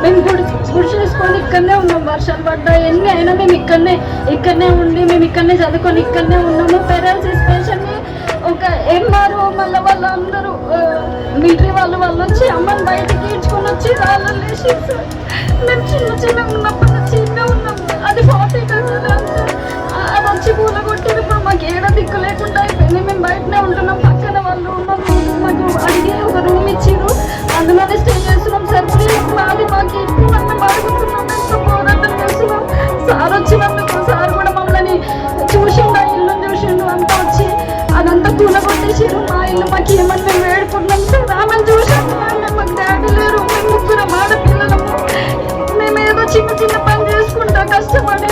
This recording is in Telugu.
మేము గుడిసె వేసుకొని ఇక్కడనే ఉన్నాం. వర్షాలు పడ్డా ఎన్ని అయినా మేము ఇక్కడనే ఉండి మేము ఇక్కడనే చదువుకొని ఇక్కడనే ఉన్నాము. పెరాలసిస్ పేషెంట్ని ఒక ఎంఆర్ఓ మళ్ళీ వాళ్ళందరూ మిలిటరీ వాళ్ళు వచ్చి అమ్మని బయటకి ఈడ్చుకొని వచ్చి వాళ్ళు లేచి మేము చిన్న ఉన్నప్పటి నుంచి ఇన్నే ఉన్నాము. అది 40 గంటలు అంతా అది వచ్చి పూల కొట్టినప్పుడు మాకు ఏడ దిక్కు లేకుండా అయిపోయింది. మేము బయటనే ఉంటున్నాం. పక్కన వాళ్ళు ఉన్నాము. మాకు అడిగి ఒక రూమ్ ఇచ్చిరు, అందులోనే స్టే చేస్తున్నాం. సార్ ప్లీజ్ మాకు ఇప్పుడు మేము అడుగుతున్నాం, ఎంతో పోరాటం చేస్తున్నాం. సార్ వచ్చినందుకు సార్ కూడా మమ్మల్ని చూసిండు, ఇల్లు చూసిండు, అంతా వచ్చి అదంతా కూలగొట్టేసారు. మా ఇల్లు మాకు ఏమని మేము వేడుకున్నాం సార్. ఆమెను చూసాము, మాకు డాడీ లేరు, మేము ముగ్గురం ఆడపిల్లలము. మేము ఏదో చిన్న పని చేసుకుంటా కష్టపడి